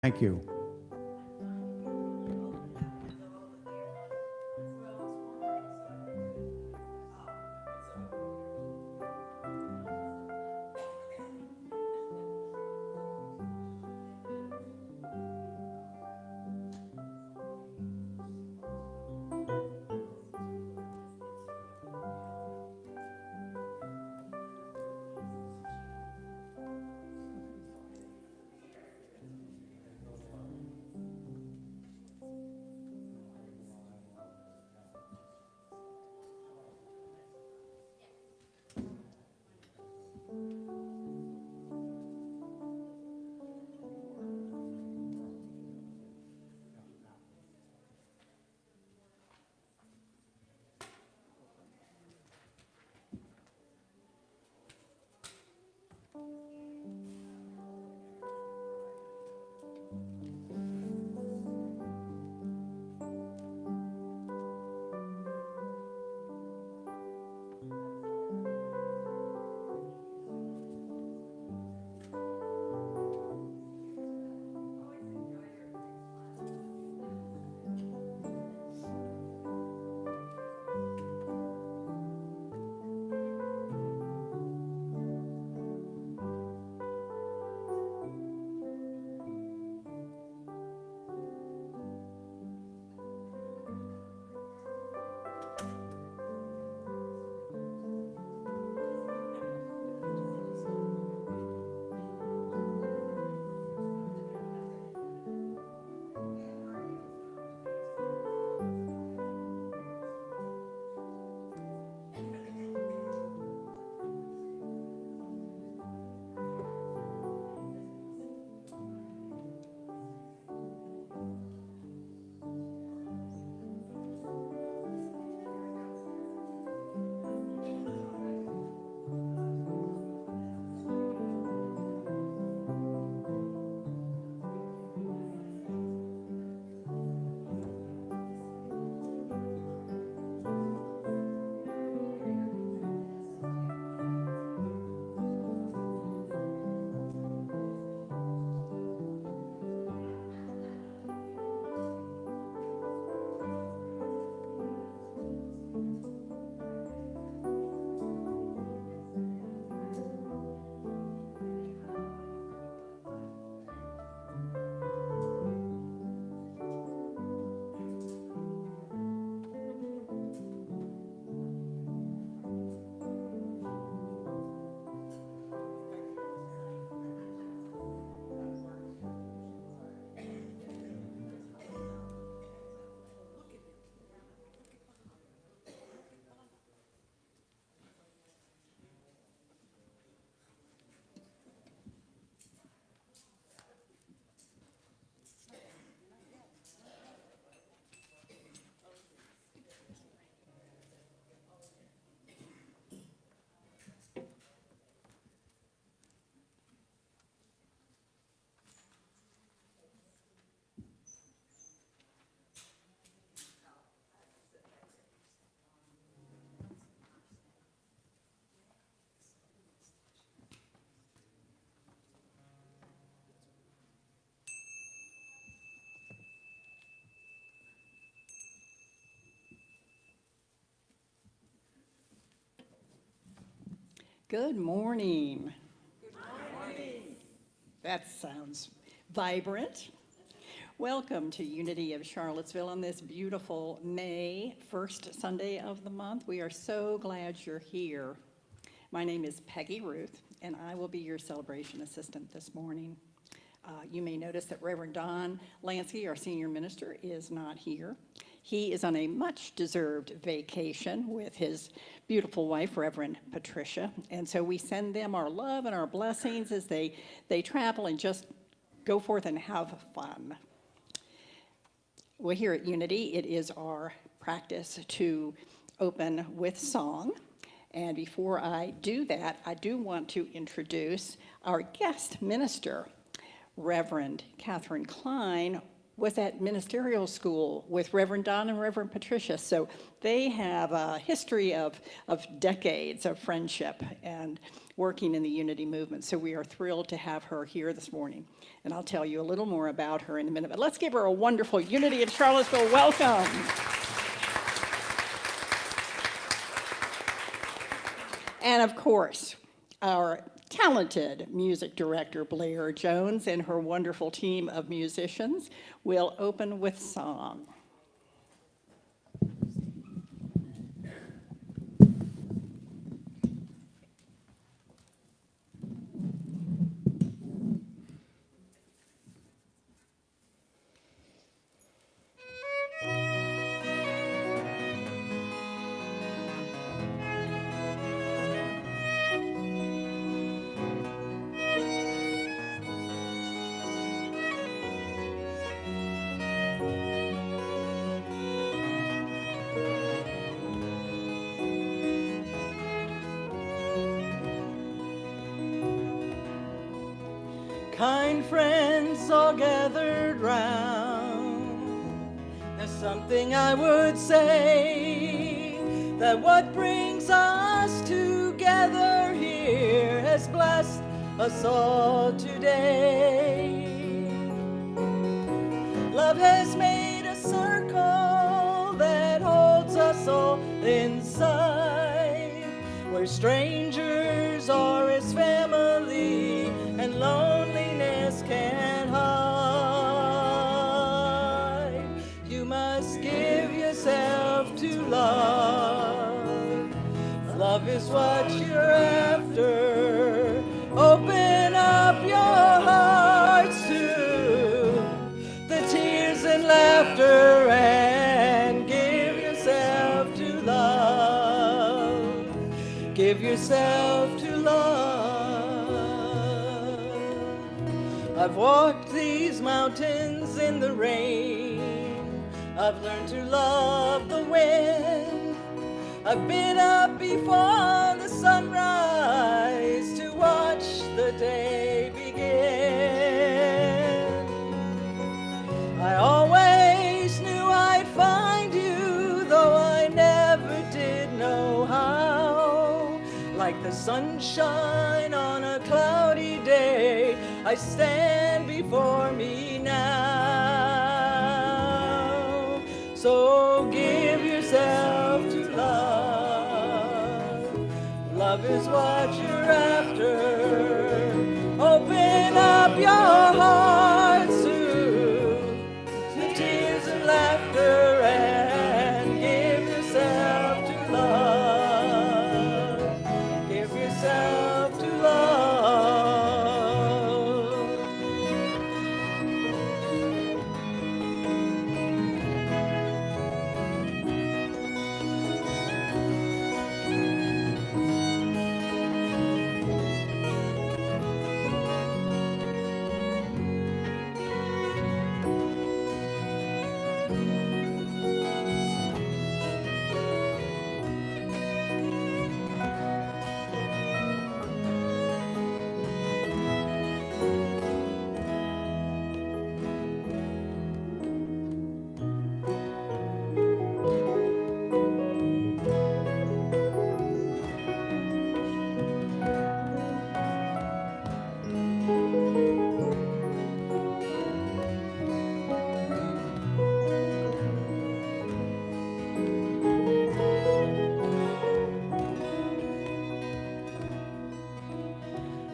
Thank you. Good morning. Good morning. That sounds vibrant. Welcome to Unity of Charlottesville on this beautiful May 1st Sunday of the month. We are so glad you're here. My name is Peggy Ruth, and I will be your celebration assistant this morning. You may notice that Reverend Don Lansky, our senior minister, is not here. He is on a much-deserved vacation with his beautiful wife, Reverend Patricia, and so we send them our love and our blessings as they travel and just go forth and have fun. Well, here at Unity, it is our practice to open with song. And before I do that, I do want to introduce our guest minister, Reverend Catherine Klein was at ministerial school with Reverend Don and Reverend Patricia. So they have a history of decades of friendship and working in the unity movement. So we are thrilled to have her here this morning. And I'll tell you a little more about her in a minute. But let's give her a wonderful Unity of Charlottesville welcome. And of course, our talented music director, Blair Jones, and her wonderful team of musicians will open with song. Kind friends all gathered round, there's something I would say, that what brings us together here has blessed us all today. Love has made a circle that holds us all inside, where strangers are as family and loneliness can hide. You must give yourself to love. Love is what you're after. Open up your hearts to the tears and laughter and give yourself to love. Give yourself to love. I've walked these mountains in the rain. I've learned to love the wind. I've been up before the sunrise to watch the day begin. I always knew I'd find you, though I never did know how. Like the sunshine on a cloudy day, I stand before me now. So give yourself to love. Love is what you're after. Open up your hearts to the tears and laughter and give yourself to love. Give yourself to love.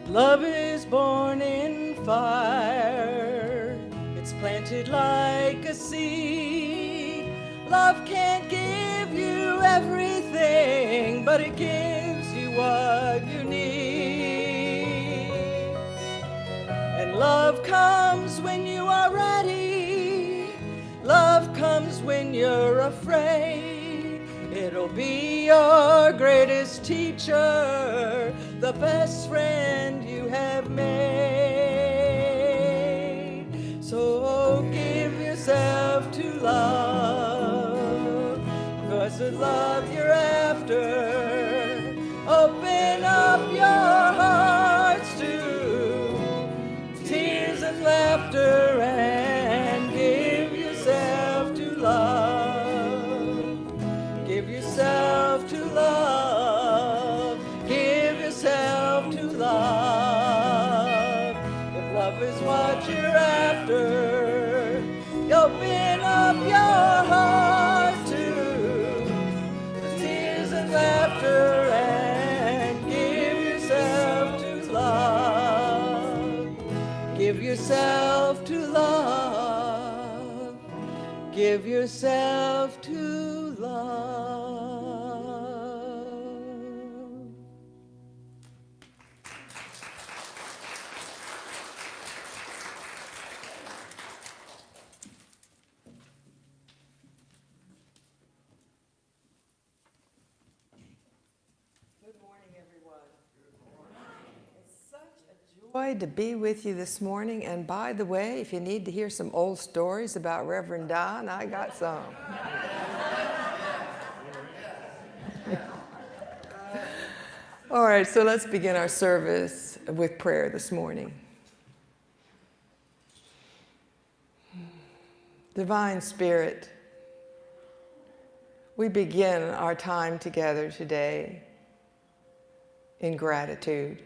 Love is born in fire. It's planted like a seed. Love can't give you everything, but it gives you what you need. And love comes when you are ready. Love comes when you're afraid. It'll be your greatest teacher, the best friend you have made. So give yourself to love, 'cause the love you're after. Open up your hearts to tears and laughter and give open up your heart to the tears and laughter and give yourself to love. Give yourself to love. Give yourself to love. Joy to be with you this morning. And by the way, if you need to hear some old stories about Reverend Don, I got some. All right, so let's begin our service with prayer this morning. Divine Spirit, we begin our time together today in gratitude.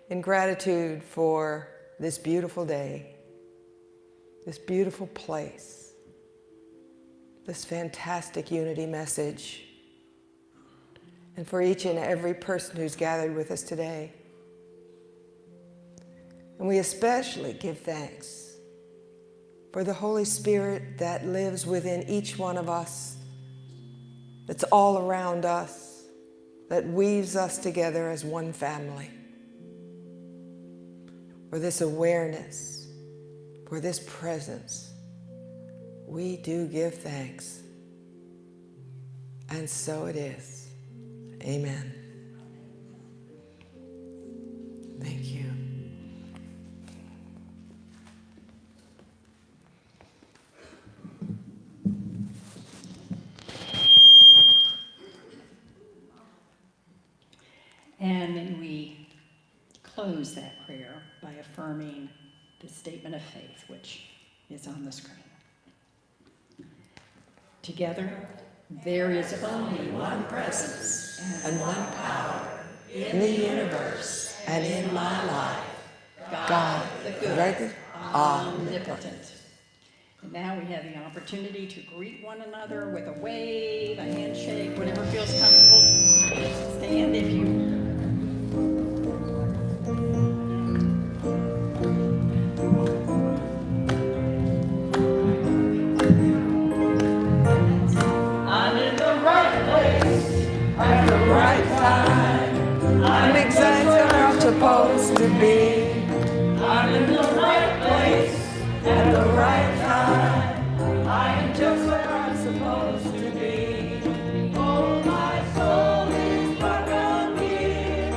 In gratitude for this beautiful day, this beautiful place, this fantastic unity message, and for each and every person who's gathered with us today. And we especially give thanks for the Holy Spirit that lives within each one of us, that's all around us, that weaves us together as one family. For this awareness, for this presence, we do give thanks. And so it is. Amen. Thank you. And then we close that prayer by affirming the statement of faith, which is on the screen. Together, there is only one presence and one power in the universe and in my life. God, the good, omnipotent. And now we have the opportunity to greet one another with a wave, a handshake, whatever feels comfortable. Stand if you... Right time. I'm exactly where I'm supposed to be. I'm in the right place at the right time. I am just where I'm supposed to be. Oh, my soul is welcome here.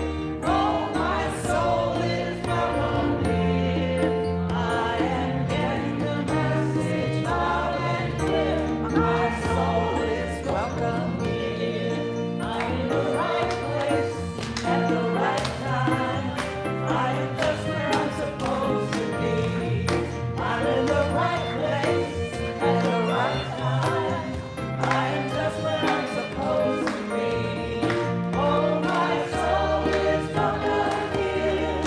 Oh, my soul is welcome here. I am getting the message loud and clear. My soul is welcome here. At the right time, I am just where I'm supposed to be. I'm in the right place at the right time. I am just where I'm supposed to be. Oh, my soul is welcome here.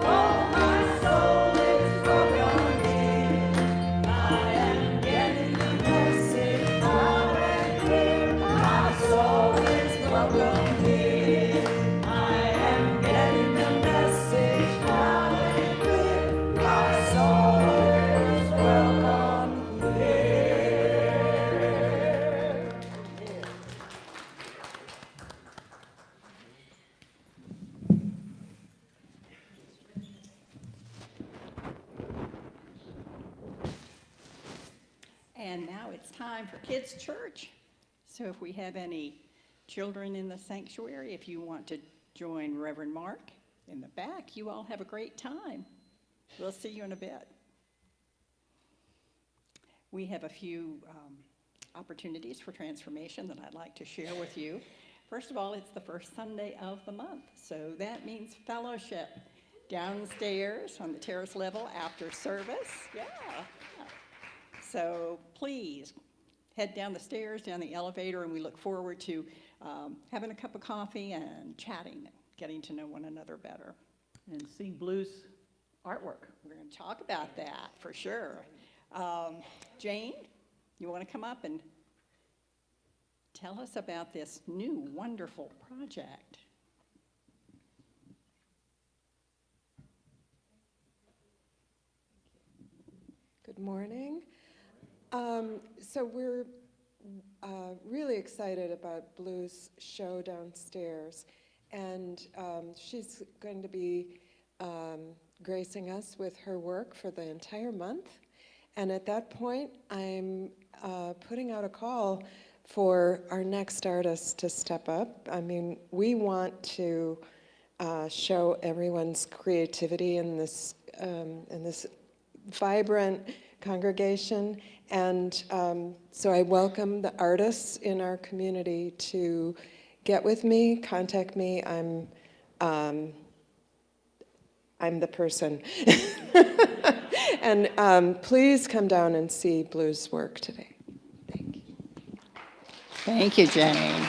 Oh, my soul is welcome here. I am getting the message loud and clear. My soul is welcome here. And now it's time for Kids Church. So if we have any children in the sanctuary, if you want to join Reverend Mark in the back, you all have a great time. We'll see you in a bit. We have a few opportunities for transformation that I'd like to share with you. First of all, it's the first Sunday of the month, so that means fellowship downstairs on the terrace level after service. Yeah. So please head down the stairs, down the elevator, and we look forward to having a cup of coffee and chatting, getting to know one another better. And see Blue's artwork. We're going to talk about that for sure. Jane, you want to come up and tell us about this new wonderful project? Good morning. So we're really excited about Blue's show downstairs, and she's going to be gracing us with her work for the entire month. And at that point, I'm putting out a call for our next artist to step up. I mean, we want to show everyone's creativity in this vibrant congregation, and so I welcome the artists in our community to get with me, contact me. I'm the person. And please come down and see Blue's work today. Thank you. Thank you, Jane.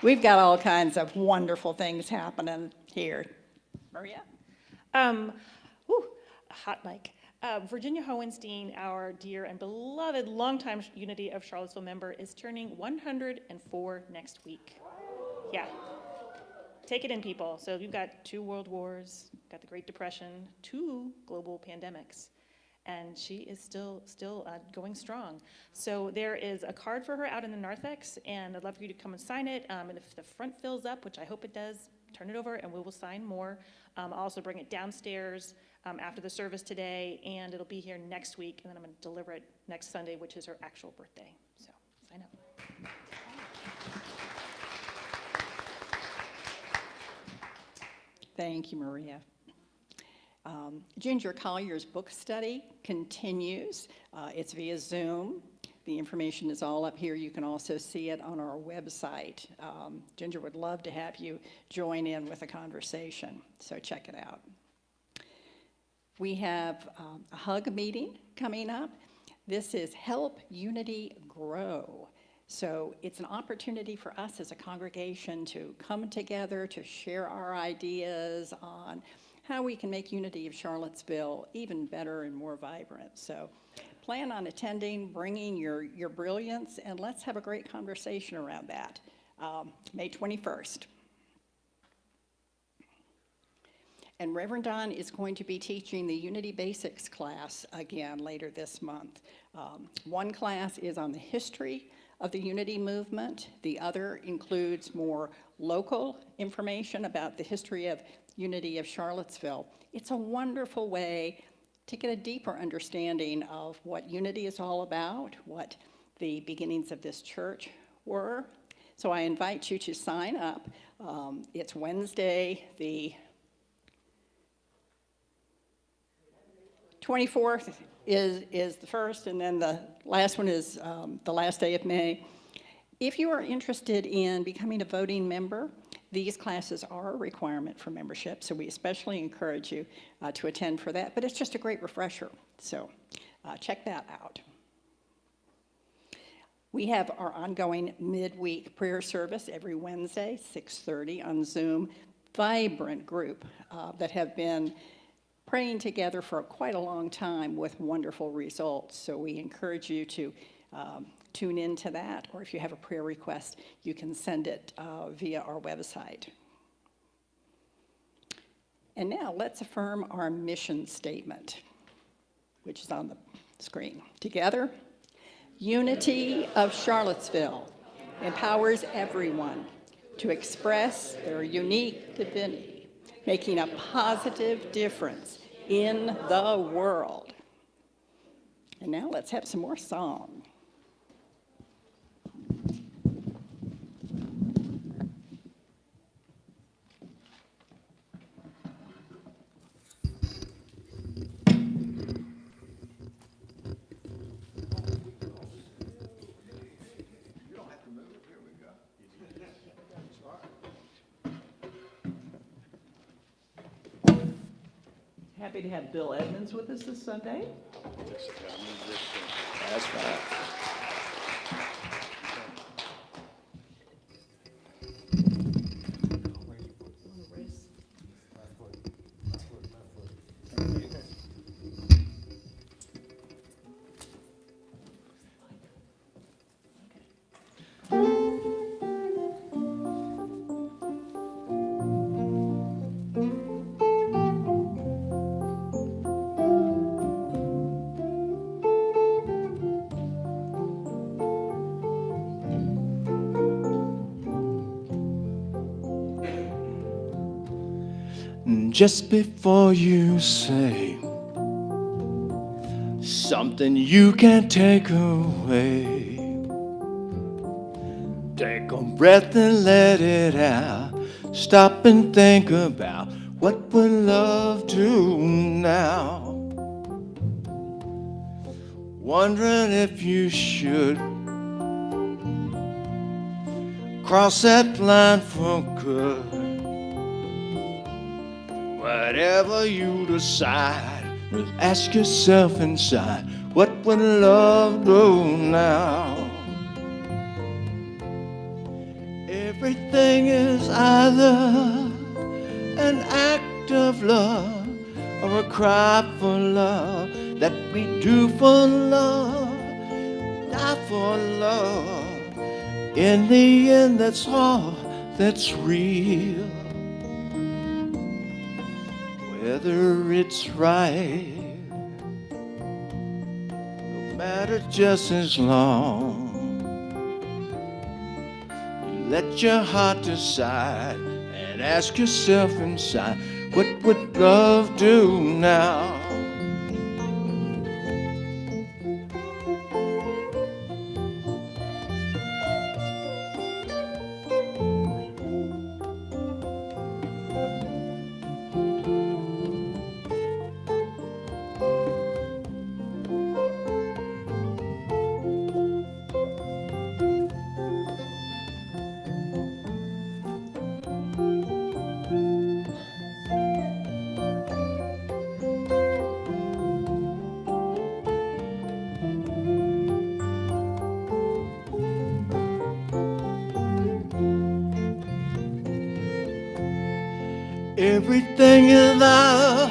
We've got all kinds of wonderful things happening here. Maria? Hot mic. Virginia Hohenstein, our dear and beloved longtime Unity of Charlottesville member, is turning 104 next week. Yeah. Take it in, people. So you've got 2 world wars, got the Great Depression, 2 global pandemics, and she is still going strong. So there is a card for her out in the narthex, and I'd love for you to come and sign it. And if the front fills up, which I hope it does, turn it over and we will sign more. I'll also bring it downstairs after the service today, and it'll be here next week, and then I'm going to deliver it next Sunday, which is her actual birthday. So sign up. Thank you, Maria. Ginger Collier's book study continues. It's via Zoom. The information is all up here. You can also see it on our website. Ginger would love to have you join in with a conversation, so check it out. We have a hug meeting coming up. This is Help Unity Grow. So it's an opportunity for us as a congregation to come together, to share our ideas on how we can make Unity of Charlottesville even better and more vibrant. So plan on attending, bringing your brilliance, and let's have a great conversation around that. May 21st. And Reverend Don is going to be teaching the Unity Basics class again later this month. One class is on the history of the Unity movement. The other includes more local information about the history of Unity of Charlottesville. It's a wonderful way to get a deeper understanding of what Unity is all about, what the beginnings of this church were. So I invite you to sign up. It's Wednesday, the 24th is the first, and then the last one is the last day of May. If you are interested in becoming a voting member, these classes are a requirement for membership, so we especially encourage you to attend for that, but it's just a great refresher, so check that out. We have our ongoing midweek prayer service every Wednesday, 6:30 on Zoom. Vibrant group that have been praying together for quite a long time with wonderful results. So we encourage you to tune into that, or if you have a prayer request, you can send it via our website. And now let's affirm our mission statement, which is on the screen. Together, Unity of Charlottesville empowers everyone to express their unique divinity, making a positive difference in the world. And now let's have some more song. Happy to have Bill Edmonds with us this Sunday. That's right. just before you say something you can't take away. Take a breath and let it out. Stop and think about what would love do now. Wondering if you should cross that line for good. Whatever you decide, just ask yourself inside, what would love do now? Everything is either an act of love or a cry for love, that we do for love, die for love. In the end, that's all that's real. Whether it's right, no matter just as long. Let your heart decide and ask yourself inside, what would love do now? Everything is either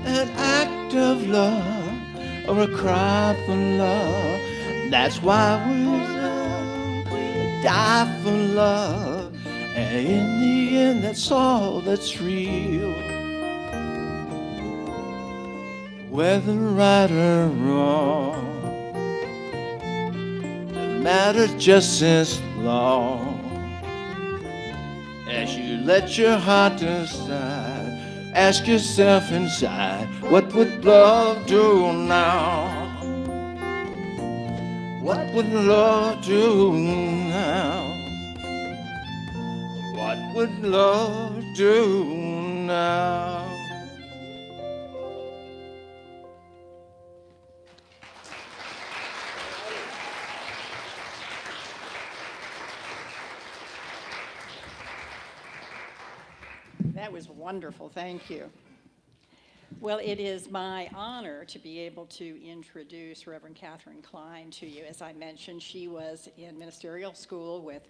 an act of love or a cry for love. That's why we die for love. And in the end, that's all that's real. Whether right or wrong, doesn't matter just as long as you let your heart decide. Ask yourself inside, what would love do now? What would love do now? What would love do now? That was wonderful, thank you. Well, it is my honor to be able to introduce Reverend Catherine Klein to you. As I mentioned, she was in ministerial school with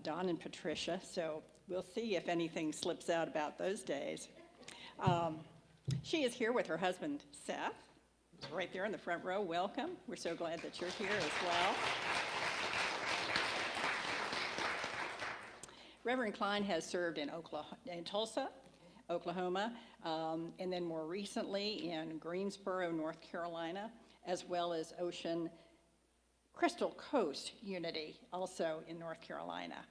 Don and Patricia, so we'll see if anything slips out about those days. She is here with her husband, Seth, who's right there in the front row. Welcome. We're so glad that you're here as well. Reverend Klein has served in Tulsa, Oklahoma, and then more recently in Greensboro, North Carolina, as well as Crystal Coast Unity, also in North Carolina.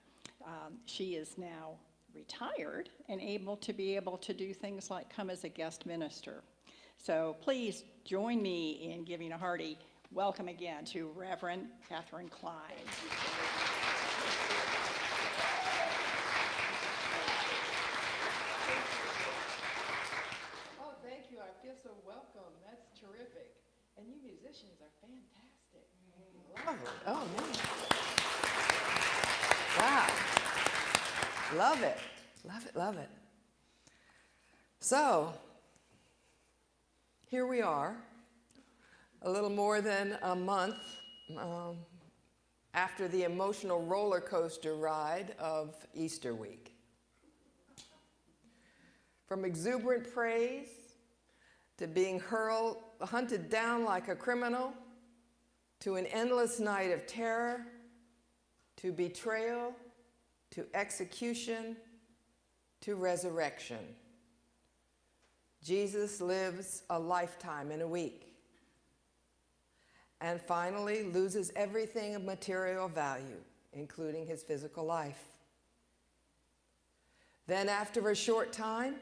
She is now retired and able to do things like come as a guest minister. So please join me in giving a hearty welcome again to Reverend Catherine Klein. I feel so welcome. That's terrific. And you musicians are fantastic. Love it. Oh, man. Wow. Love it. Love it, love it. So, here we are, a little more than a month after the emotional roller coaster ride of Easter week. From exuberant praise to being hunted down like a criminal, to an endless night of terror, to betrayal, to execution, to resurrection. Jesus lives a lifetime in a week, and finally loses everything of material value, including his physical life. Then after a short time,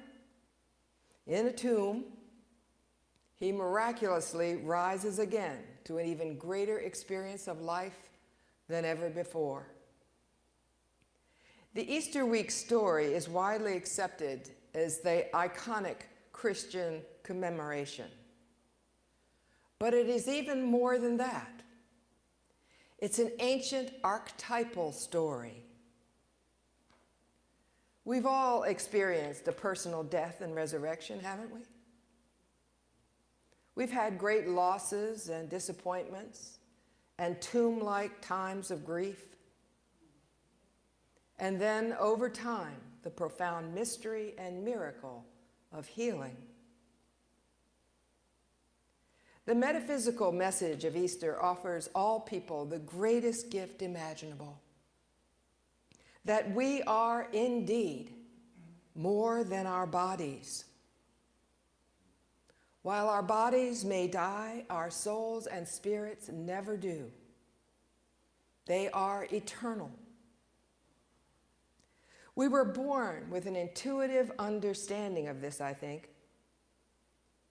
in a tomb, he miraculously rises again to an even greater experience of life than ever before. The Easter week story is widely accepted as the iconic Christian commemoration. But it is even more than that. It's an ancient archetypal story. We've all experienced a personal death and resurrection, haven't we? We've had great losses and disappointments and tomb-like times of grief. And then, over time, the profound mystery and miracle of healing. The metaphysical message of Easter offers all people the greatest gift imaginable, that we are indeed more than our bodies. While our bodies may die, our souls and spirits never do. They are eternal. We were born with an intuitive understanding of this, I think,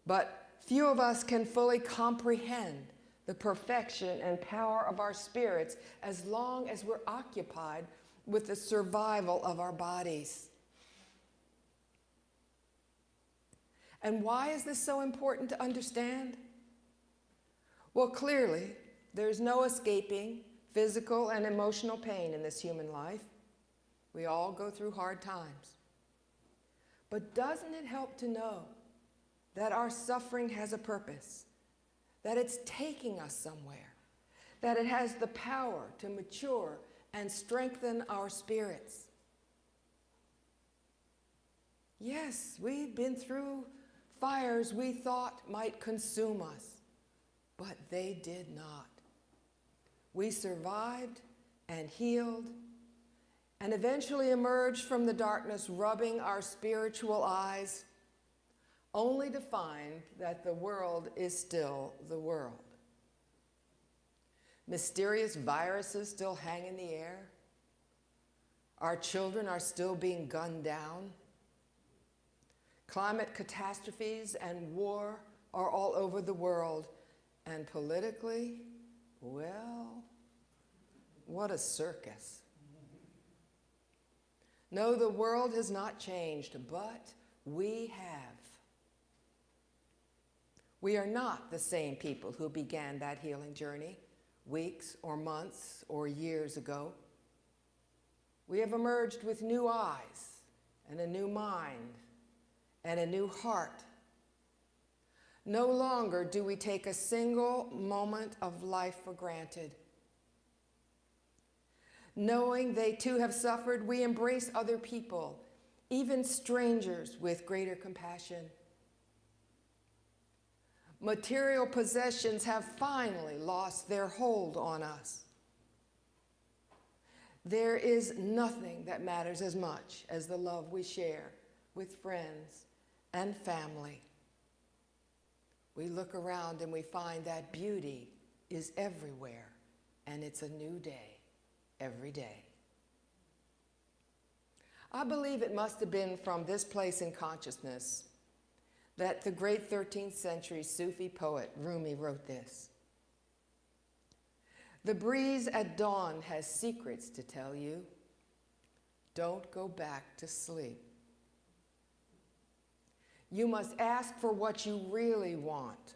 but few of us can fully comprehend the perfection and power of our spirits as long as we're occupied with the survival of our bodies. And why is this so important to understand? Well, clearly, there's no escaping physical and emotional pain in this human life. We all go through hard times. But doesn't it help to know that our suffering has a purpose, that it's taking us somewhere, that it has the power to mature and strengthen our spirits? Yes, we've been through fires we thought might consume us, but they did not. We survived and healed and eventually emerged from the darkness, rubbing our spiritual eyes, only to find that the world is still the world. Mysterious viruses still hang in the air. Our children are still being gunned down. Climate catastrophes and war are all over the world. And politically, well, what a circus. No, the world has not changed, but we have. We are not the same people who began that healing journey weeks or months or years ago. We have emerged with new eyes and a new mind and a new heart. No longer do we take a single moment of life for granted. Knowing they too have suffered, we embrace other people, even strangers, with greater compassion. Material possessions have finally lost their hold on us. There is nothing that matters as much as the love we share with friends and family. We look around and we find that beauty is everywhere, and it's a new day every day. I believe it must have been from this place in consciousness that the great 13th century Sufi poet Rumi wrote this. The breeze at dawn has secrets to tell you. Don't go back to sleep. You must ask for what you really want.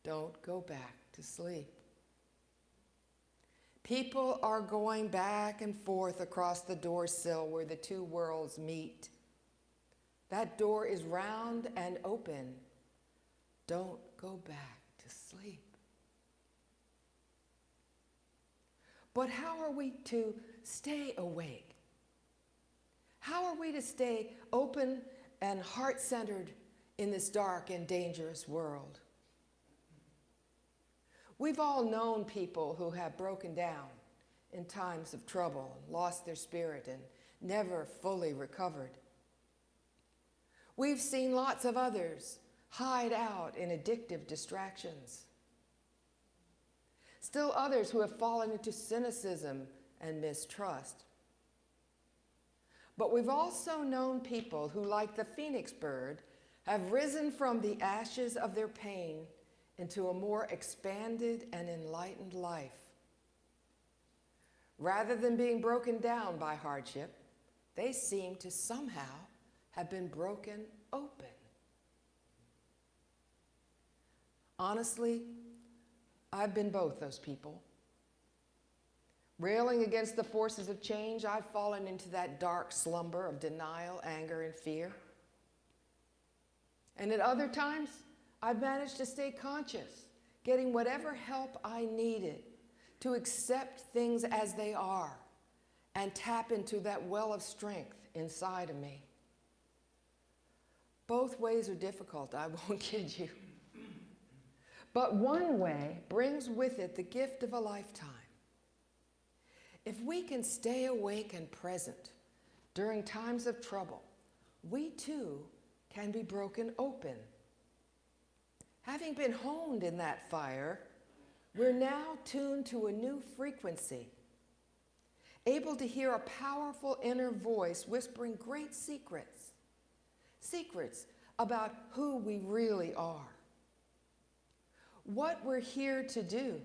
Don't go back to sleep. People are going back and forth across the door sill where the two worlds meet. That door is round and open. Don't go back to sleep. But how are we to stay awake? How are we to stay open and heart-centered in this dark and dangerous world? We've all known people who have broken down in times of trouble, lost their spirit, and never fully recovered. We've seen lots of others hide out in addictive distractions. Still others who have fallen into cynicism and mistrust. But we've also known people who, like the phoenix bird, have risen from the ashes of their pain into a more expanded and enlightened life. Rather than being broken down by hardship, they seem to somehow have been broken open. Honestly, I've been both those people. Railing against the forces of change, I've fallen into that dark slumber of denial, anger, and fear. And at other times, I've managed to stay conscious, getting whatever help I needed to accept things as they are and tap into that well of strength inside of me. Both ways are difficult, I won't kid you. But one way brings with it the gift of a lifetime. If we can stay awake and present during times of trouble, we too can be broken open. Having been honed in that fire, we're now tuned to a new frequency, able to hear a powerful inner voice whispering great secrets, secrets about who we really are, what we're here to do,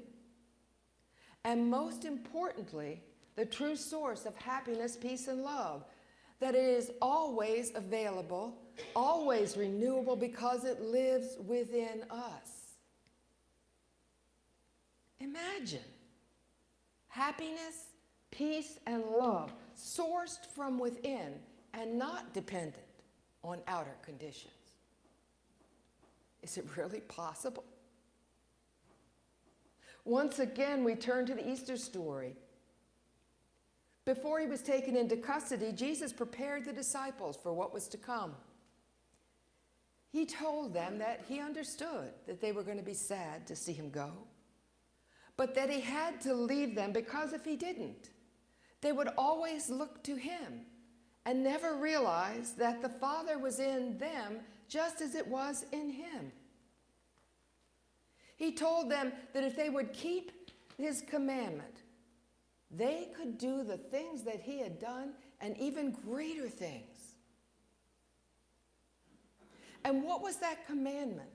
and most importantly, the true source of happiness, peace, and love, that it is always available, always renewable, because it lives within us. Imagine happiness, peace, and love sourced from within and not dependent on outer conditions. Is it really possible? Once again, we turn to the Easter story. Before he was taken into custody, Jesus prepared the disciples for what was to come. He told them that he understood that they were going to be sad to see him go, but that he had to leave them because if he didn't, they would always look to him and never realize that the Father was in them just as it was in him. He told them that if they would keep his commandment, they could do the things that he had done and even greater things. And what was that commandment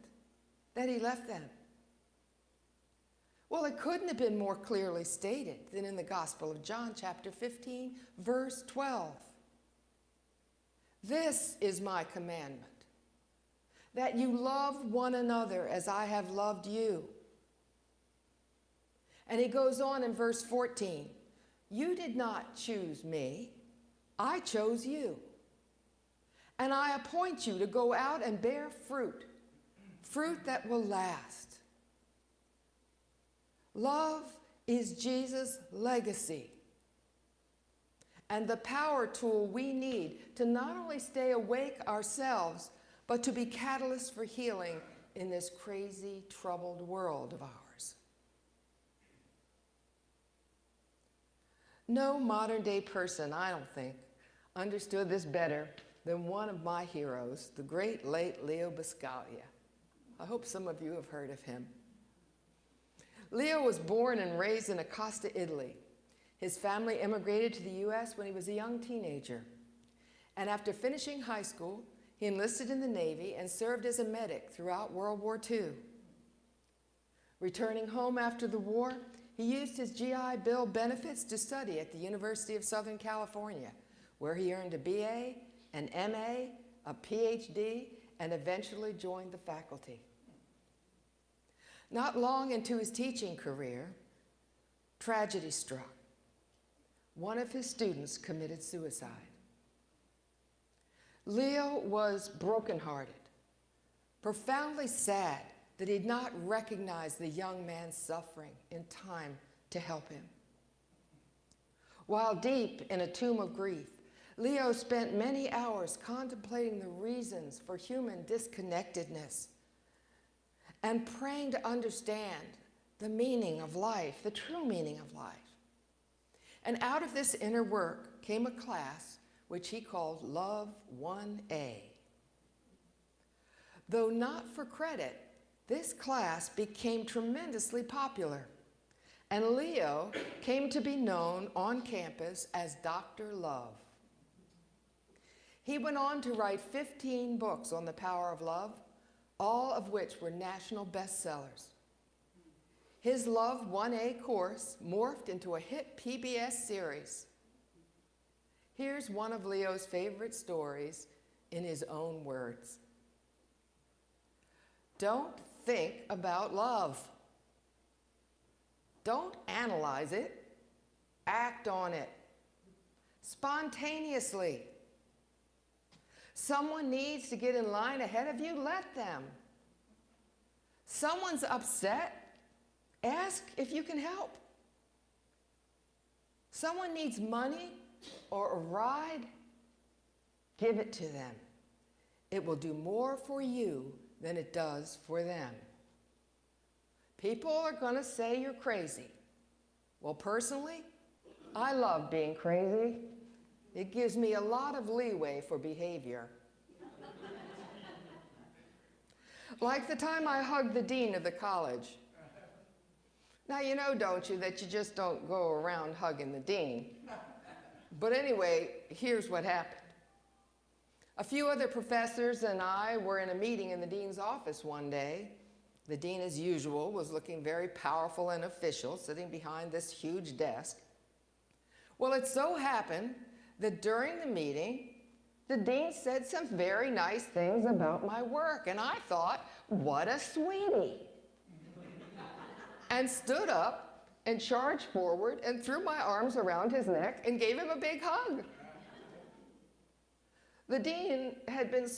that he left them? Well, it couldn't have been more clearly stated than in the Gospel of John, chapter 15, verse 12. This is my commandment, that you love one another as I have loved you. And he goes on in verse 14. You did not choose me, I chose you. And I appoint you to go out and bear fruit, fruit that will last. Love is Jesus' legacy and the power tool we need to not only stay awake ourselves, but to be catalysts for healing in this crazy, troubled world of ours. No modern-day person, I don't think, understood this better than one of my heroes, the great late Leo Buscaglia. I hope some of you have heard of him. Leo was born and raised in Acosta, Italy. His family immigrated to the U.S. when he was a young teenager. And after finishing high school, he enlisted in the Navy and served as a medic throughout World War II. Returning home after the war, he used his GI Bill benefits to study at the University of Southern California, where he earned a BA, an MA, a PhD, and eventually joined the faculty. Not long into his teaching career, tragedy struck. One of his students committed suicide. Leo was brokenhearted, profoundly sad that he'd not recognized the young man's suffering in time to help him. While deep in a tomb of grief, Leo spent many hours contemplating the reasons for human disconnectedness and praying to understand the meaning of life, the true meaning of life. And out of this inner work came a class which he called Love 1A. Though not for credit, this class became tremendously popular, and Leo came to be known on campus as Dr. Love. He went on to write 15 books on the power of love, all of which were national bestsellers. His Love 1A course morphed into a hit PBS series. Here's one of Leo's favorite stories in his own words. Don't think about love. Don't analyze it. Act on it. Spontaneously. Someone needs to get in line ahead of you, let them. Someone's upset, ask if you can help. Someone needs money or a ride, give it to them. It will do more for you than it does for them. People are going to say you're crazy. Well, personally, I love being crazy. It gives me a lot of leeway for behavior. Like the time I hugged the dean of the college. Now, you know, don't you, that you just don't go around hugging the dean. But anyway, here's what happened. A few other professors and I were in a meeting in the dean's office one day. The dean, as usual, was looking very powerful and official, sitting behind this huge desk. Well, it so happened that during the meeting, the dean said some very nice things about my work, and I thought, what a sweetie. And stood up and charged forward and threw my arms around his neck and gave him a big hug. The dean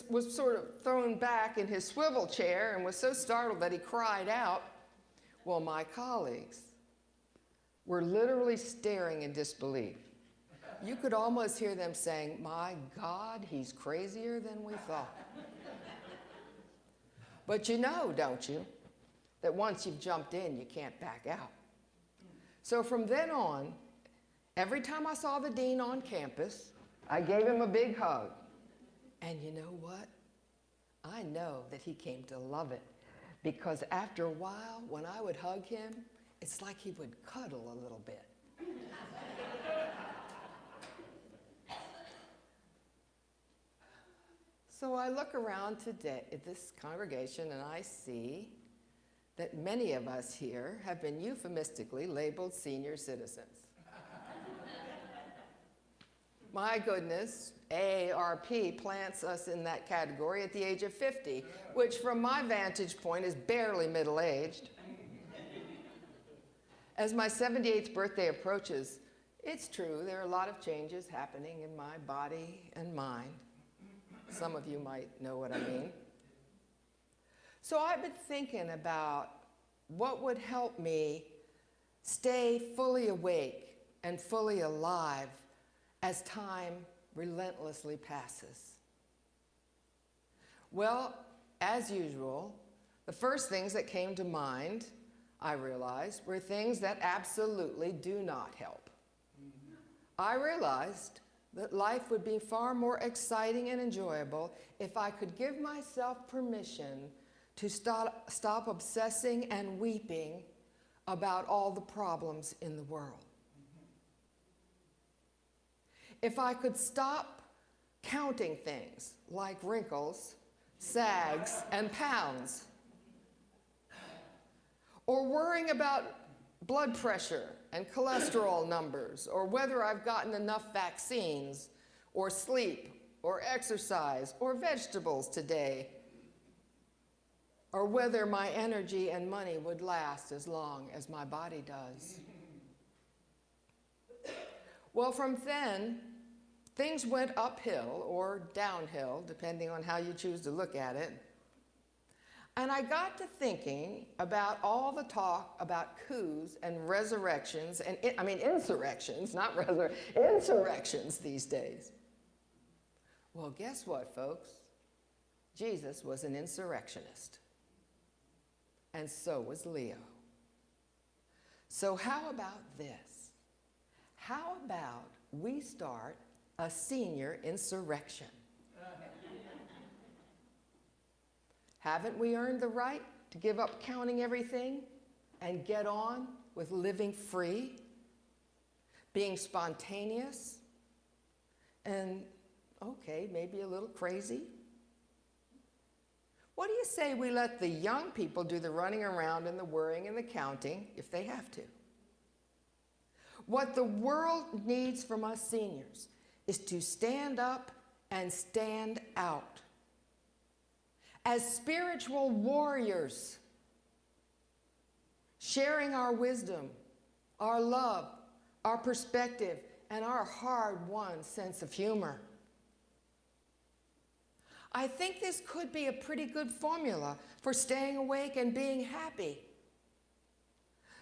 was sort of thrown back in his swivel chair and was so startled that he cried out. Well, my colleagues were literally staring in disbelief. You could almost hear them saying, my God, he's crazier than we thought. But you know, don't you, that once you've jumped in, you can't back out. So from then on, every time I saw the dean on campus, I gave him a big hug. And you know what? I know that he came to love it, because after a while, when I would hug him, it's like he would cuddle a little bit. So I look around today at this congregation and I see that many of us here have been euphemistically labeled senior citizens. My goodness, AARP plants us in that category at the age of 50, which from my vantage point is barely middle-aged. As my 78th birthday approaches, it's true, there are a lot of changes happening in my body and mind. Some of you might know what I mean. So I've been thinking about what would help me stay fully awake and fully alive as time relentlessly passes. Well, as usual, the first things that came to mind, I realized, were things that absolutely do not help. I realized that life would be far more exciting and enjoyable if I could give myself permission to stop obsessing and weeping about all the problems in the world. If I could stop counting things like wrinkles, sags, and pounds, or worrying about blood pressure and cholesterol numbers, or whether I've gotten enough vaccines, or sleep, or exercise, or vegetables today, or whether my energy and money would last as long as my body does. Well, from then, things went uphill or downhill, depending on how you choose to look at it. And I got to thinking about all the talk about coups and resurrections, and insurrections, not insurrections these days. Well, guess what, folks? Jesus was an insurrectionist. And so was Leo. So how about this? How about we start a senior insurrection? Haven't we earned the right to give up counting everything and get on with living free, being spontaneous, and Okay, maybe a little crazy. What do you say we let the young people do the running around and the worrying and the counting if they have to? What the world needs from us seniors is to stand up and stand out. As spiritual warriors, sharing our wisdom, our love, our perspective, and our hard-won sense of humor. I think this could be a pretty good formula for staying awake and being happy,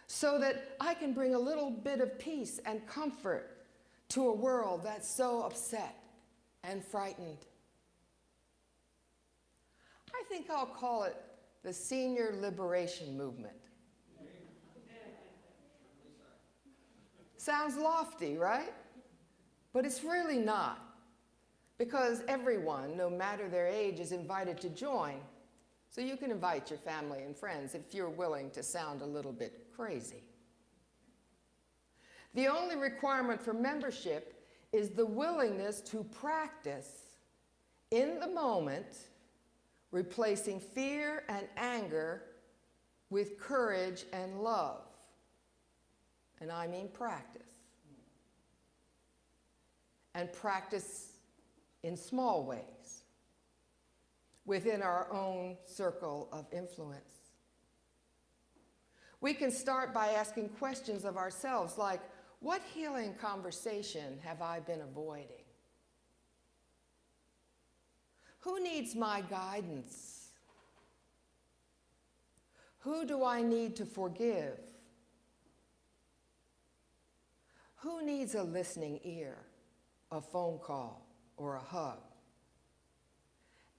so that I can bring a little bit of peace and comfort to a world that's so upset and frightened. I think I'll call it the Senior Liberation Movement. Sounds lofty, right? But it's really not, because everyone, no matter their age, is invited to join. So you can invite your family and friends if you're willing to sound a little bit crazy. The only requirement for membership is the willingness to practice in the moment, replacing fear and anger with courage and love. And I mean practice. And practice in small ways, within our own circle of influence. We can start by asking questions of ourselves like, what healing conversation have I been avoiding? Who needs my guidance? Who do I need to forgive? Who needs a listening ear, a phone call, or a hug?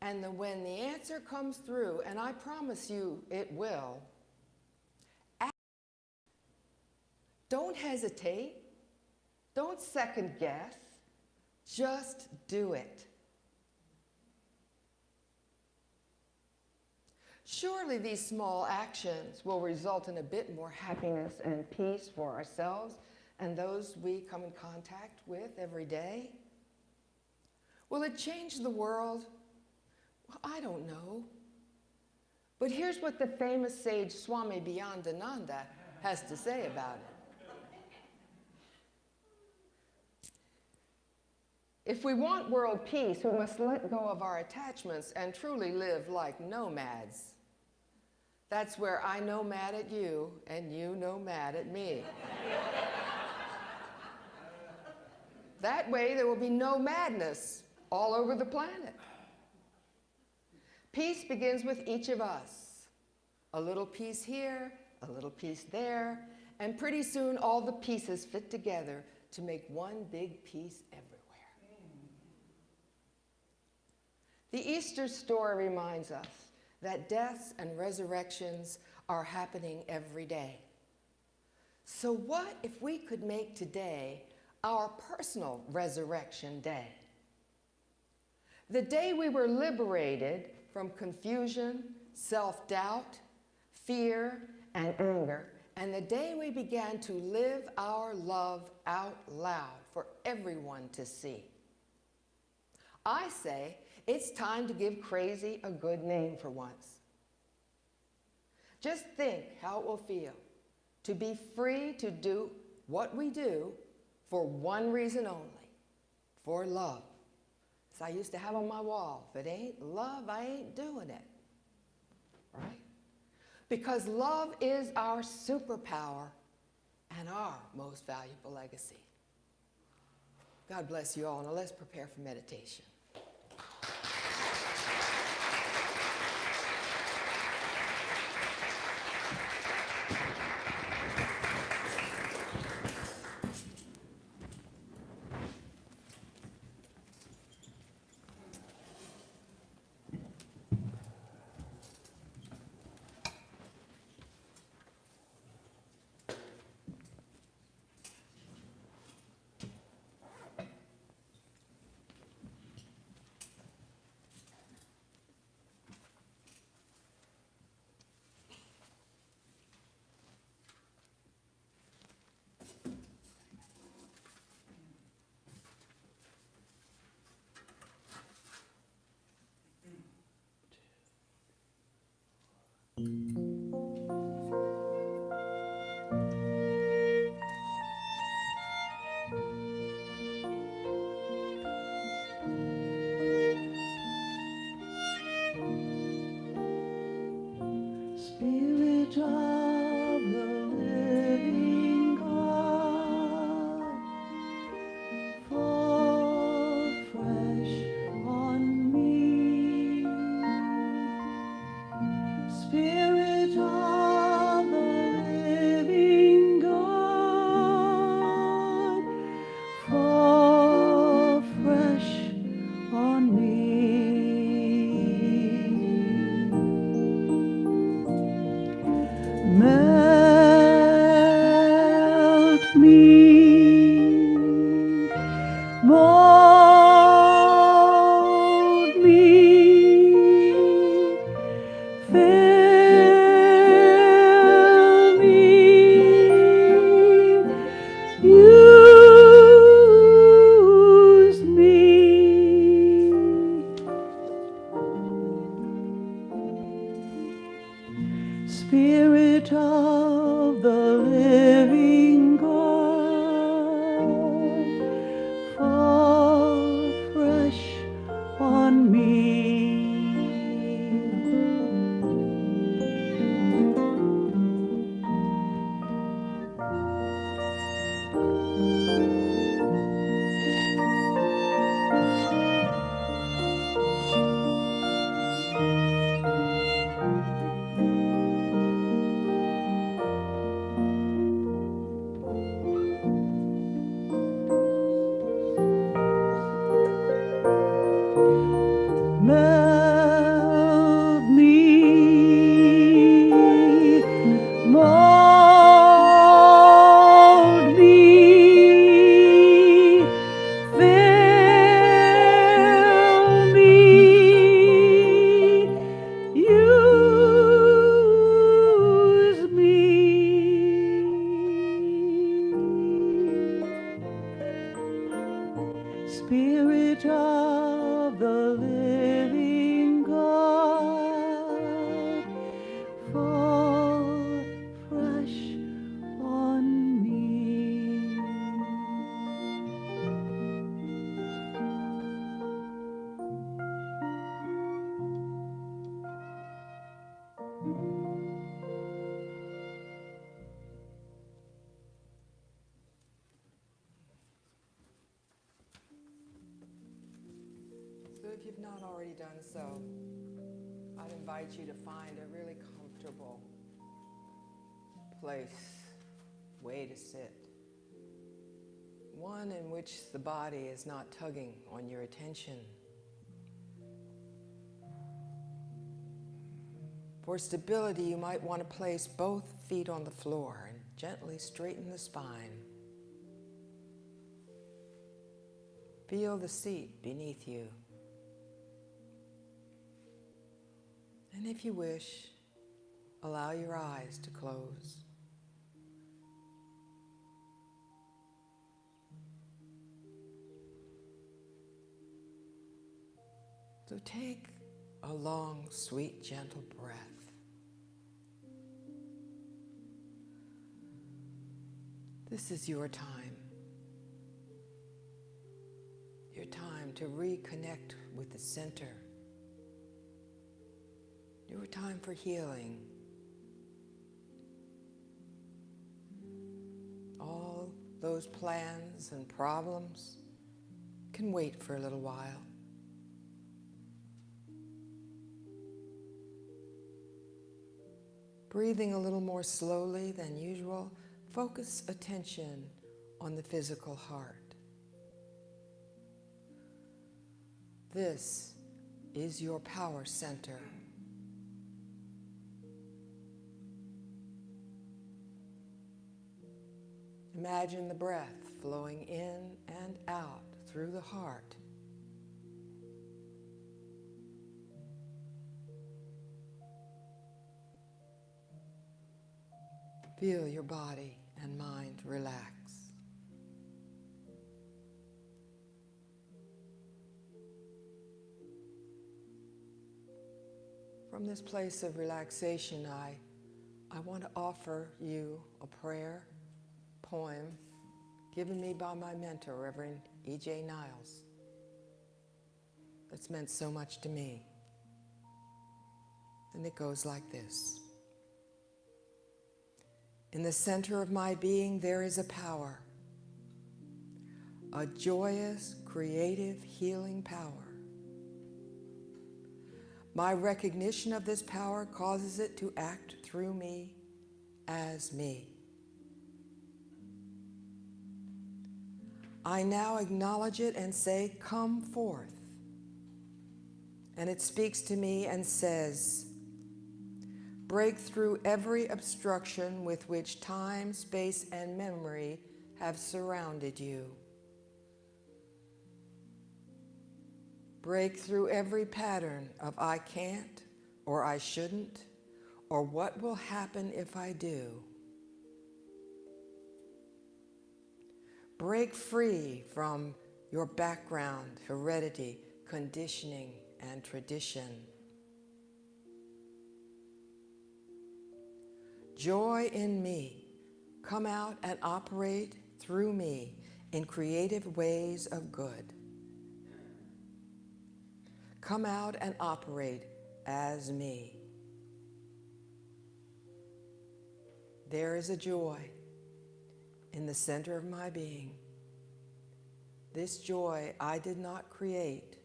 And then when the answer comes through, and I promise you it will, act. Don't hesitate. Don't second guess. Just do it. Surely these small actions will result in a bit more happiness and peace for ourselves and those we come in contact with every day. Will it change the world? Well, I don't know. But here's what the famous sage Swami Byandananda has to say about it. If we want world peace, we must let go of our attachments and truly live like nomads. That's where I nomad at you and you nomad at me. That way there will be no madness all over the planet. Peace begins with each of us. A little piece here, a little piece there, and pretty soon all the pieces fit together to make one big piece everywhere. The Easter story reminds us that deaths and resurrections are happening every day. So what if we could make today our personal resurrection day? The day we were liberated from confusion, self-doubt, fear, and anger, and the day we began to live our love out loud for everyone to see. I say it's time to give crazy a good name for once. Just think how it will feel to be free to do what we do for one reason only, for love. As I used to have on my wall, if it ain't love, I ain't doing it, right? Because love is our superpower and our most valuable legacy. God bless you all. Now let's prepare for meditation. Spirit of the living God, fall fresh on me. Spirit of the living God, fall fresh on me. Melt me, mold me, fill me, use me. Spirit of the living God, fall fresh on me. Melt me, mold me, fill me, use me. Spirit of the living God, fall fresh on me. So if you've not already done so, I'd invite you to find a really comfortable place, way to sit. One in which the body is not tugging on your attention. For stability, you might want to place both feet on the floor and gently straighten the spine. Feel the seat beneath you. And if you wish, allow your eyes to close. So take a long, sweet, gentle breath. This is your time. Your time to reconnect with the center. Your time for healing. All those plans and problems can wait for a little while. Breathing a little more slowly than usual, focus attention on the physical heart. This is your power center. Imagine the breath flowing in and out through the heart. Feel your body and mind relax. From this place of relaxation, I want to offer you a prayer, poem, given me by my mentor, Reverend E.J. Niles, that's meant so much to me. And it goes like this. In the center of my being, there is a power, a joyous, creative, healing power. My recognition of this power causes it to act through me as me. I now acknowledge it and say, come forth. And it speaks to me and says, break through every obstruction with which time, space, and memory have surrounded you. Break through every pattern of I can't, or I shouldn't, or what will happen if I do. Break free from your background, heredity, conditioning, and tradition. Joy in me, come out and operate through me in creative ways of good. Come out and operate as me. There is a joy in the center of my being. This joy I did not create,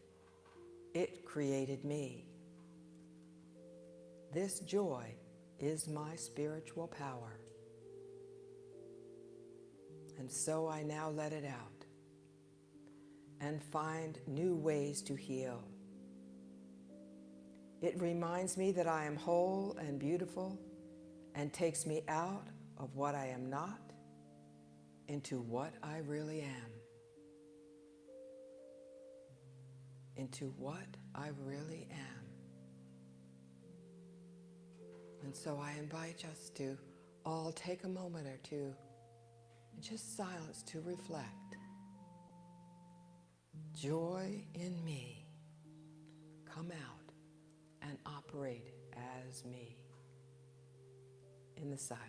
it created me. This joy is my spiritual power. And so I now let it out and find new ways to heal. It reminds me that I am whole and beautiful and takes me out of what I am not into what I really am. Into what I really am. And so I invite us to all take a moment or two and just silence to reflect. Joy in me, come out and operate as me in the silence.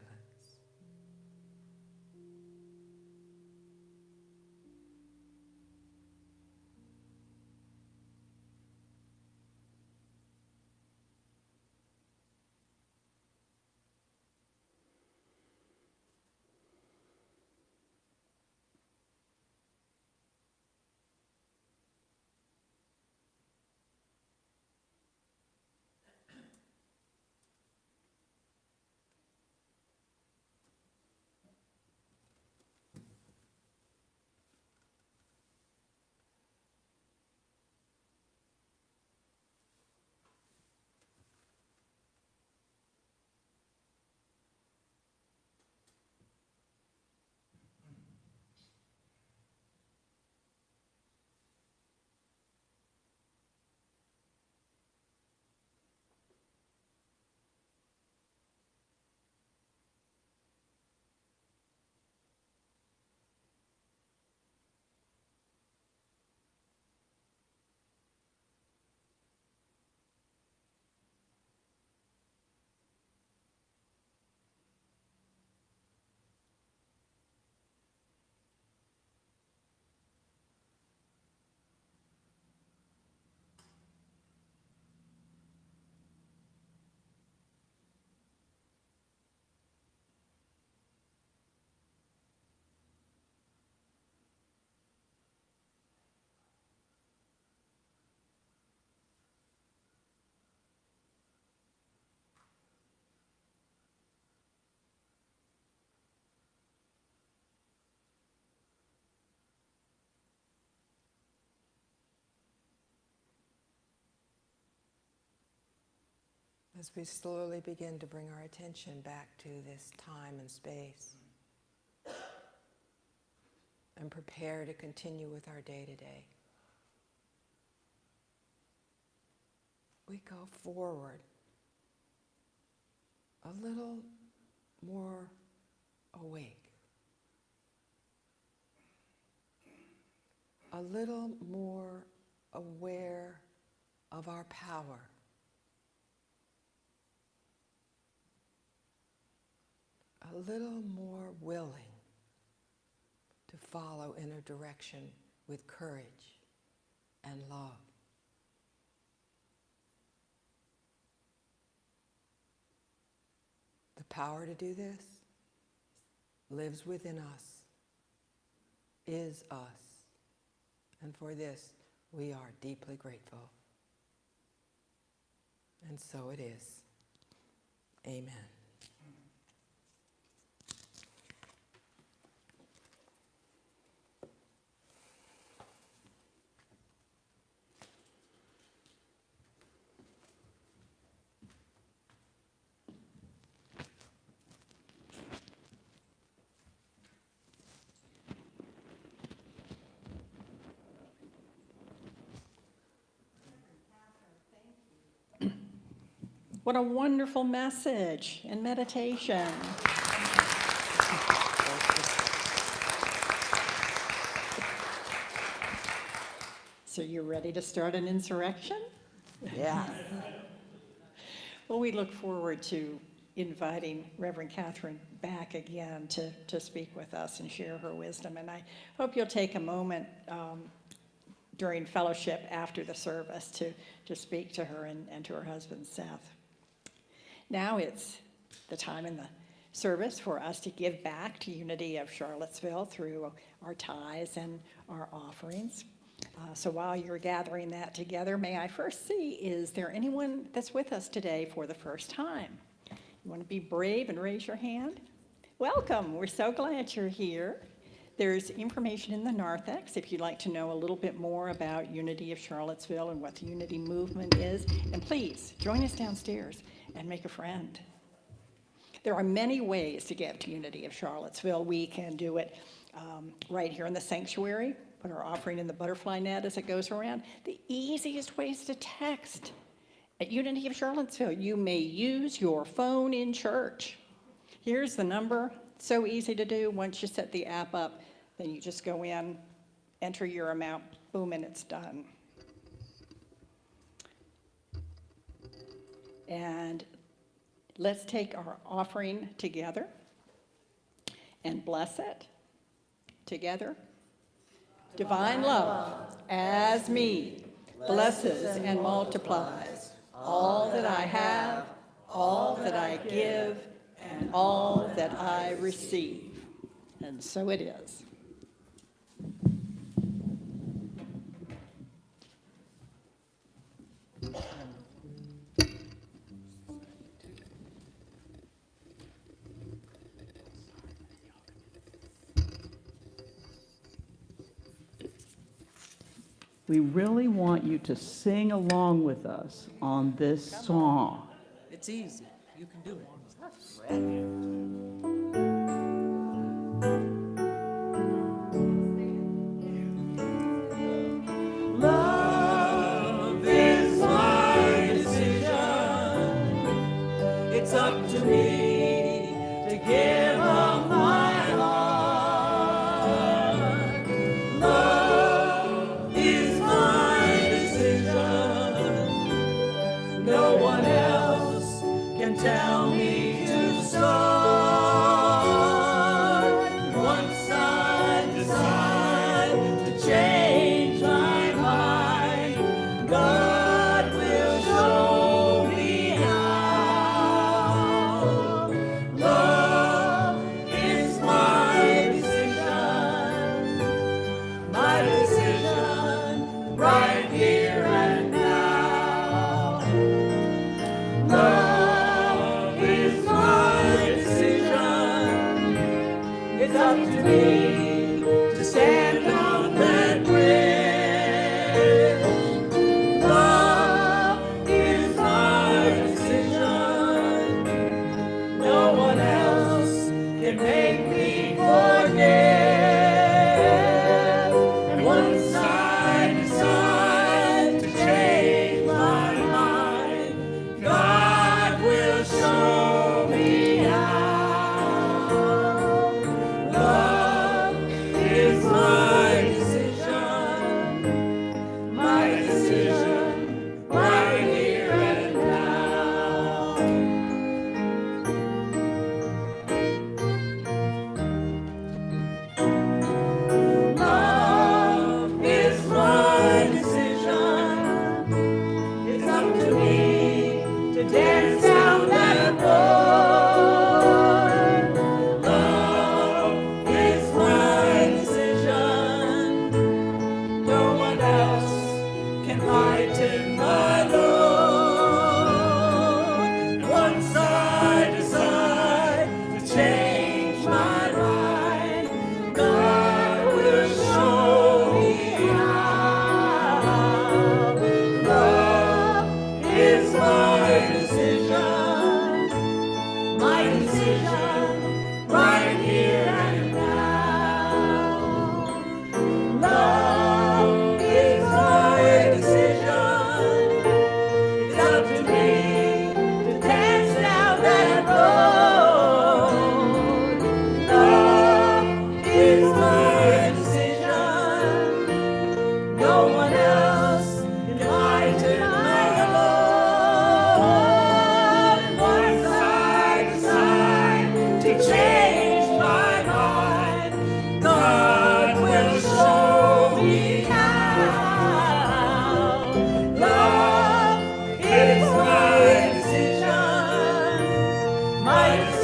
As we slowly begin to bring our attention back to this time and space and prepare to continue with our day-to-day, we go forward a little more awake, a little more aware of our power, a little more willing to follow in a direction with courage and love. The power to do this lives within us, is us, and for this we are deeply grateful. And so it is. Amen. What a wonderful message and meditation. So you're ready to start an insurrection? Yeah. Well, we look forward to inviting Reverend Catherine back again to speak with us and share her wisdom. And I hope you'll take a moment during fellowship after the service to speak to her and to her husband, Seth. Now it's the time in the service for us to give back to Unity of Charlottesville through our tithes and our offerings. So while you're gathering that together, may I first see, is there anyone that's with us today for the first time? You want to be brave and raise your hand? Welcome. We're so glad you're here. There's information in the narthex if you'd like to know a little bit more about Unity of Charlottesville and what the Unity movement is. And please join us downstairs and make a friend. There are many ways to give to Unity of Charlottesville. We can do it right here in the sanctuary, put our offering in the butterfly net as it goes around. The easiest way is to text at Unity of Charlottesville. You may use your phone in church. Here's the number. So easy to do. Once you set the app up, then you just go in, enter your amount, boom, and it's done. And let's take our offering together and bless it together. Divine love, as me, blesses and multiplies all that I have, all that I give, and all that I receive. And so it is. We really want you to sing along with us on this song. It's easy. You can do it. Love is my decision. It's up to me to give of my heart. Love is my decision. No one else can tell me to start. Once I decide to change my mind, God will show me how. Love is my decision right here and now. Love is my decision. It's up to me to stand on that bridge. Love is my decision. No one else can make me forget. And once I decide to change my mind, God will show me how. Love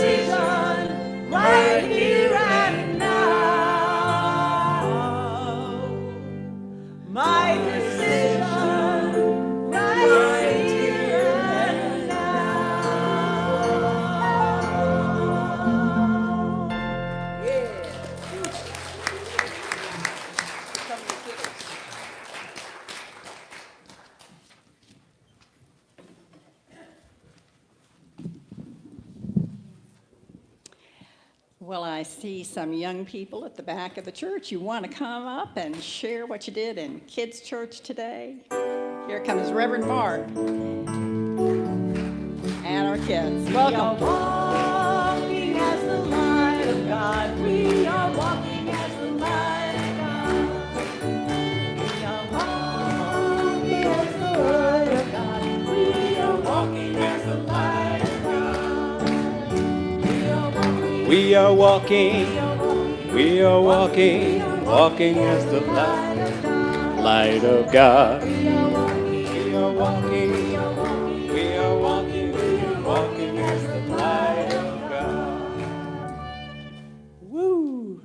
decision right here and now. My decision right here and now. Yeah. Well, I see some young people at the back of the church. You want to come up and share what you did in kids' church today? Here comes Reverend Mark and our kids. Welcome. We are walking as the light of God. We are walking as the light of God. We are walking as the light of God. We are walking as the light of God. We are walking, we are walking, walking as the light of God. We are walking, we are walking, walking as the light of God. Woo!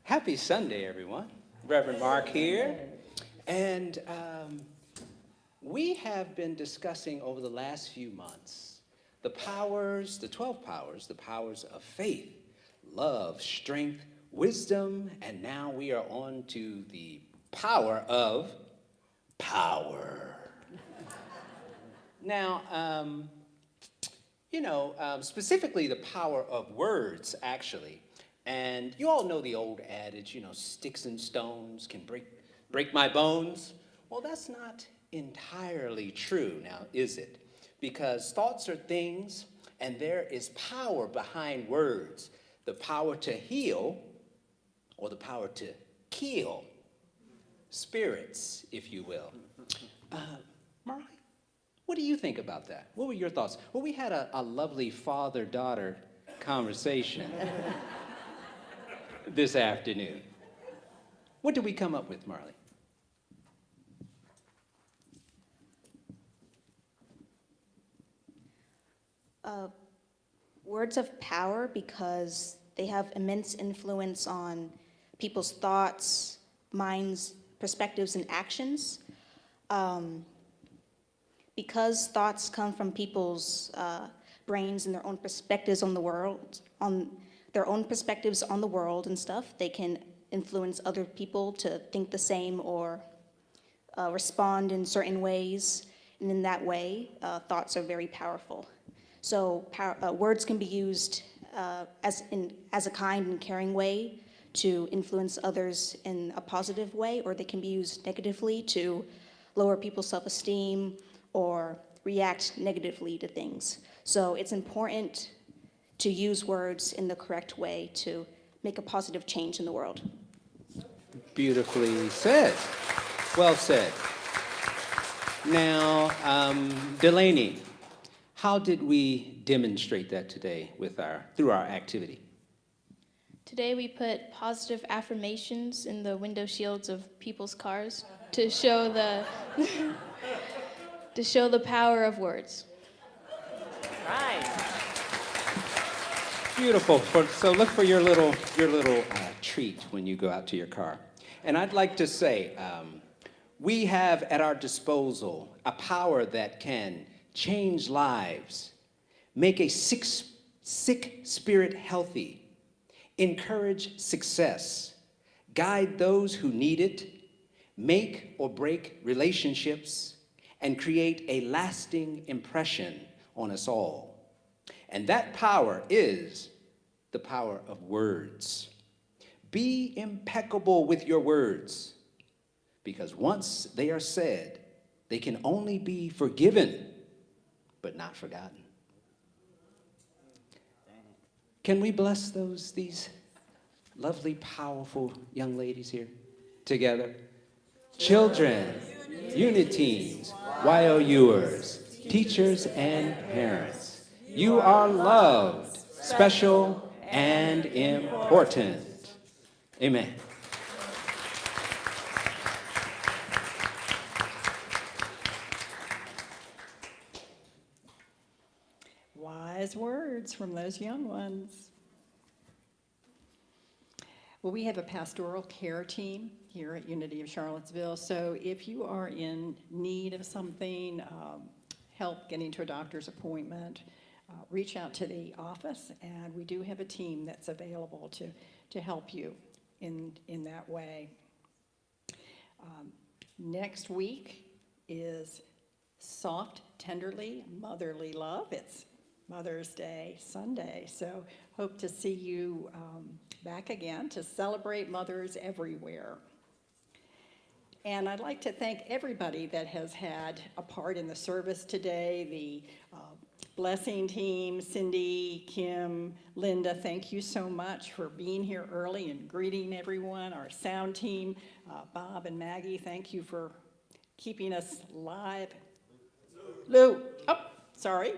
Happy Sunday, everyone. Reverend Mark here. And we have been discussing over the last few months the 12 powers, the powers of faith, love, strength, wisdom, and now we are on to the power of power. Now, specifically the power of words, actually. And you all know the old adage, sticks and stones can break my bones. Well, that's not entirely true now, is it? Because thoughts are things, and there is power behind words. The power to heal, or the power to kill. Spirits, if you will. Marley, what do you think about that? What were your thoughts? Well, we had a lovely father-daughter conversation this afternoon. What did we come up with, Marley? Words of power because they have immense influence on people's thoughts, minds, perspectives, and actions. Because thoughts come from people's brains and their own perspectives on the world, and stuff, they can influence other people to think the same or respond in certain ways. And in that way, thoughts are very powerful. So words can be used as a kind and caring way to influence others in a positive way, or they can be used negatively to lower people's self-esteem or react negatively to things. So it's important to use words in the correct way to make a positive change in the world. Beautifully said. Well said. Now, Delaney, how did we demonstrate that today through our activity? Today we put positive affirmations in the window shields of people's cars to show the to show the power of words. Right. Beautiful. So look for your little treat when you go out to your car. And I'd like to say, we have at our disposal a power that can change lives, make a sick spirit healthy, encourage success, guide those who need it, make or break relationships, and create a lasting impression on us all. And that power is the power of words. Be impeccable with your words, because once they are said, they can only be forgiven, but not forgotten. Can we bless these lovely, powerful young ladies here together? Children, uniteens, YOUers, teachers and parents, you are loved, special, and important. Amen. Wise words from those young ones. Well, we have a pastoral care team here at Unity of Charlottesville, so if you are in need of something, help getting to a doctor's appointment, reach out to the office, and we do have a team that's available to help you in that way. Next week is Soft, Tenderly, Motherly Love. It's Mother's Day Sunday, so hope to see you back again to celebrate mothers everywhere. And I'd like to thank everybody that has had a part in the service today. The blessing team, Cindy, Kim, Linda, thank you so much for being here early and greeting everyone. Our sound team, Bob and Maggie, thank you for keeping us live. Lou, oh, sorry.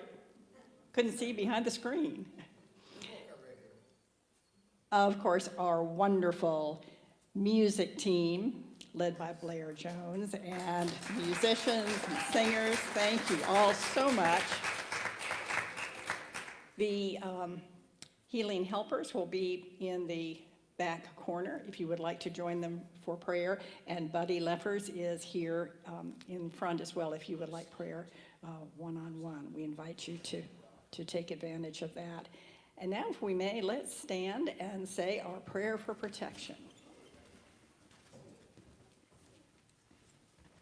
Couldn't see behind the screen. Of course, our wonderful music team, led by Blair Jones, and musicians and singers, thank you all so much. The healing helpers will be in the back corner if you would like to join them for prayer, and Buddy Leffers is here in front as well if you would like prayer one-on-one. We invite you to take advantage of that. And now, if we may, let's stand and say our prayer for protection.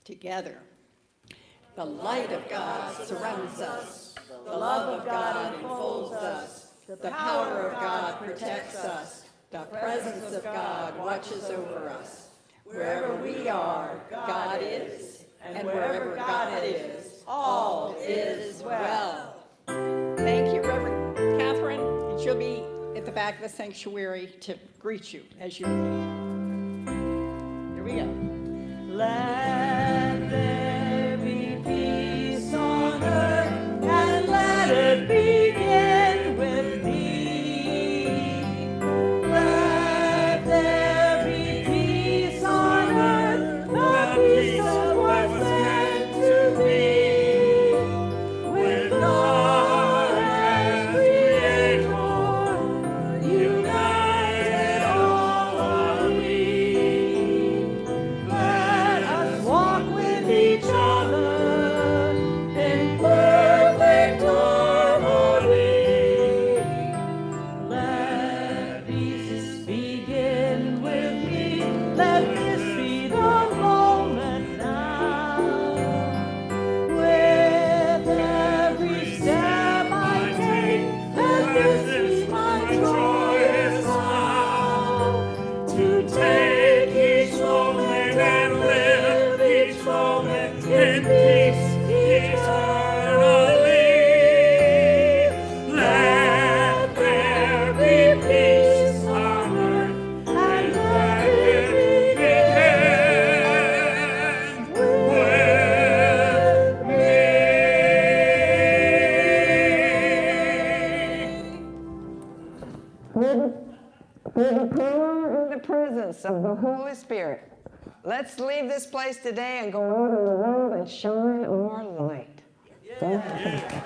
Together. The light of God surrounds us. The love of God enfolds us. The power of God protects us. The presence of God watches over us. Wherever we are, God is. And wherever God is, all is well. Thank you, Reverend Catherine. And she'll be at the back of the sanctuary to greet you as you leave. Here we go. Let there be peace on earth, and let it begin with me. Let there be peace on earth, the peace that was meant to be. With God as Creator, united all are we. Let us walk with each other in perfect harmony. Let peace begin with me. Let this be the moment now. With every step I take, let this be my joyous vow. To take each moment and live each moment in peace eternally. Let there be peace on earth, and let it begin with me. With the power and the presence of the Holy Spirit, let's leave this place today and go out in the world and shine our light. Yeah.